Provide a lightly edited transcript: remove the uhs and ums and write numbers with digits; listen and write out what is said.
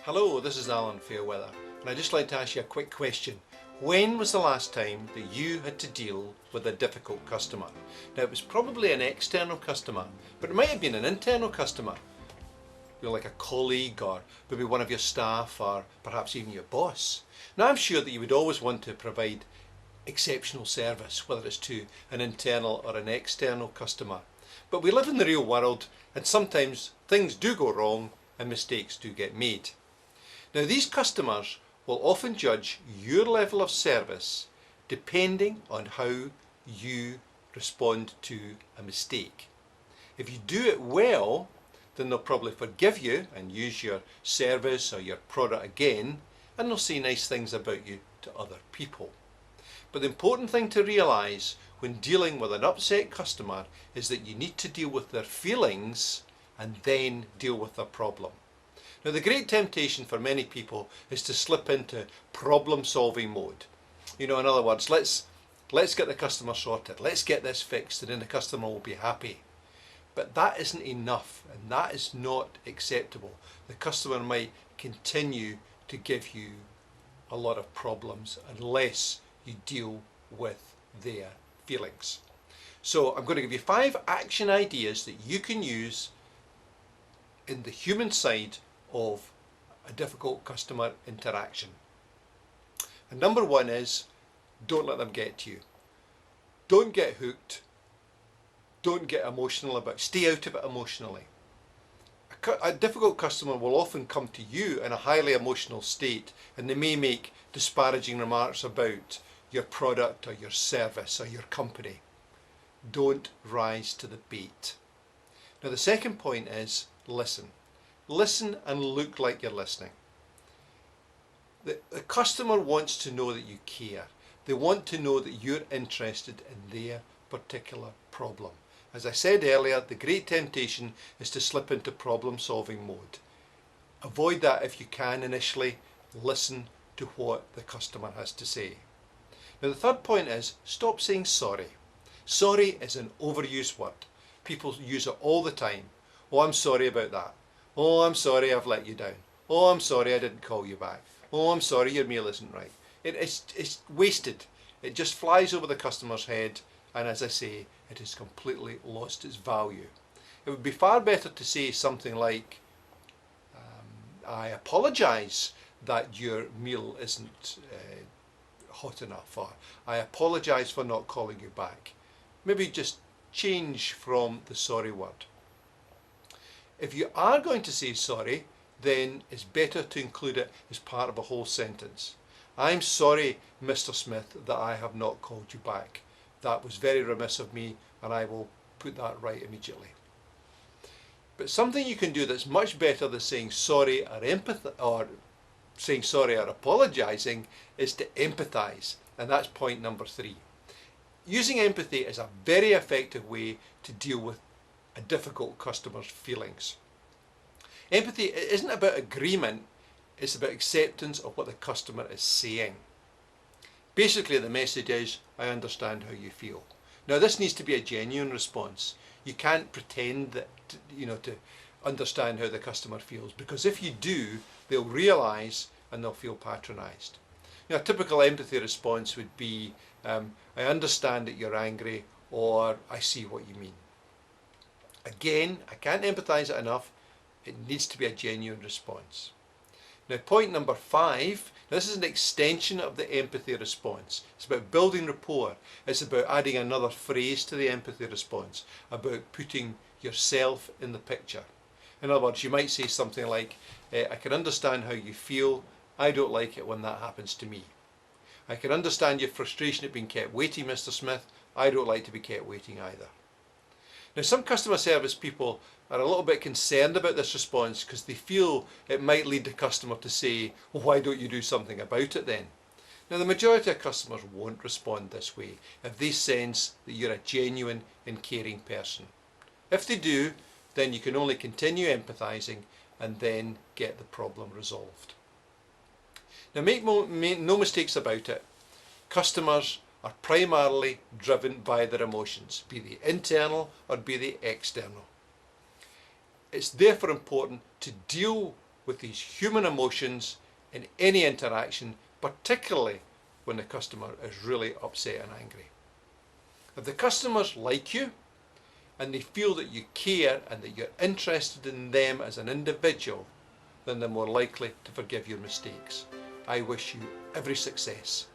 Hello, this is Alan Fairweather, and I'd just like to ask you a quick question. When was the last time that you had to deal with a difficult customer? Now, it was probably an external customer, but it might have been an internal customer. You're like a colleague, or maybe one of your staff, or perhaps even your boss. Now, I'm sure that you would always want to provide exceptional service, whether it's to an internal or an external customer. But we live in the real world, and sometimes things do go wrong and mistakes do get made. Now, these customers will often judge your level of service depending on how you respond to a mistake. If you do it well, then they'll probably forgive you and use your service or your product again, and they'll say nice things about you to other people. But the important thing to realise when dealing with an upset customer is that you need to deal with their feelings and then deal with their problem. Now, the great temptation for many people is to slip into problem-solving mode. In other words, let's get the customer sorted, let's get this fixed, and then the customer will be happy. But that isn't enough, and that is not acceptable. The customer might continue to give you a lot of problems unless you deal with their feelings. So I'm going to give you 5 action ideas that you can use in the human side of a difficult customer interaction. And number 1 is, don't let them get to you. Don't get hooked. Don't get emotional about it. Stay out of it emotionally. A difficult customer will often come to you in a highly emotional state, and they may make disparaging remarks about your product or your service or your company. Don't rise to the bait. Now, the second point is listen. Listen and look like you're listening. The customer wants to know that you care. They want to know that you're interested in their particular problem. As I said earlier, the great temptation is to slip into problem-solving mode. Avoid that if you can initially. Listen to what the customer has to say. Now, the third point is stop saying sorry. Sorry is an overused word. People use it all the time. Oh, I'm sorry about that. Oh, I'm sorry I've let you down. Oh, I'm sorry I didn't call you back. Oh, I'm sorry your meal isn't right. It's wasted. It just flies over the customer's head, and as I say, it has completely lost its value. It would be far better to say something like, I apologise that your meal isn't hot enough, or I apologise for not calling you back. Maybe just change from the sorry word. If you are going to say sorry, then it's better to include it as part of a whole sentence. I'm sorry, Mr. Smith, that I have not called you back. That was very remiss of me, and I will put that right immediately. But something you can do that's much better than saying sorry or saying sorry or apologising is to empathise, and that's point number 3. Using empathy is a very effective way to deal with a difficult customer's feelings. Empathy isn't about agreement, it's about acceptance of what the customer is saying. Basically, the message is, I understand how you feel. Now, this needs to be a genuine response. You can't pretend that, to understand how the customer feels, because if you do, they'll realise and they'll feel patronised. A typical empathy response would be, I understand that you're angry, or I see what you mean. Again, I can't empathise it enough. It needs to be a genuine response. Now, point number 5, this is an extension of the empathy response. It's about building rapport. It's about adding another phrase to the empathy response, about putting yourself in the picture. In other words, you might say something like, I can understand how you feel. I don't like it when that happens to me. I can understand your frustration at being kept waiting, Mr. Smith. I don't like to be kept waiting either. Now, some customer service people are a little bit concerned about this response because they feel it might lead the customer to say, well, why don't you do something about it then? Now, the majority of customers won't respond this way if they sense that you're a genuine and caring person. If they do, then you can only continue empathising and then get the problem resolved. Now, make no mistakes about it. Customers are primarily driven by their emotions, be they internal or be they external. It's therefore important to deal with these human emotions in any interaction, particularly when the customer is really upset and angry. If the customers like you and they feel that you care and that you're interested in them as an individual, then they're more likely to forgive your mistakes. I wish you every success.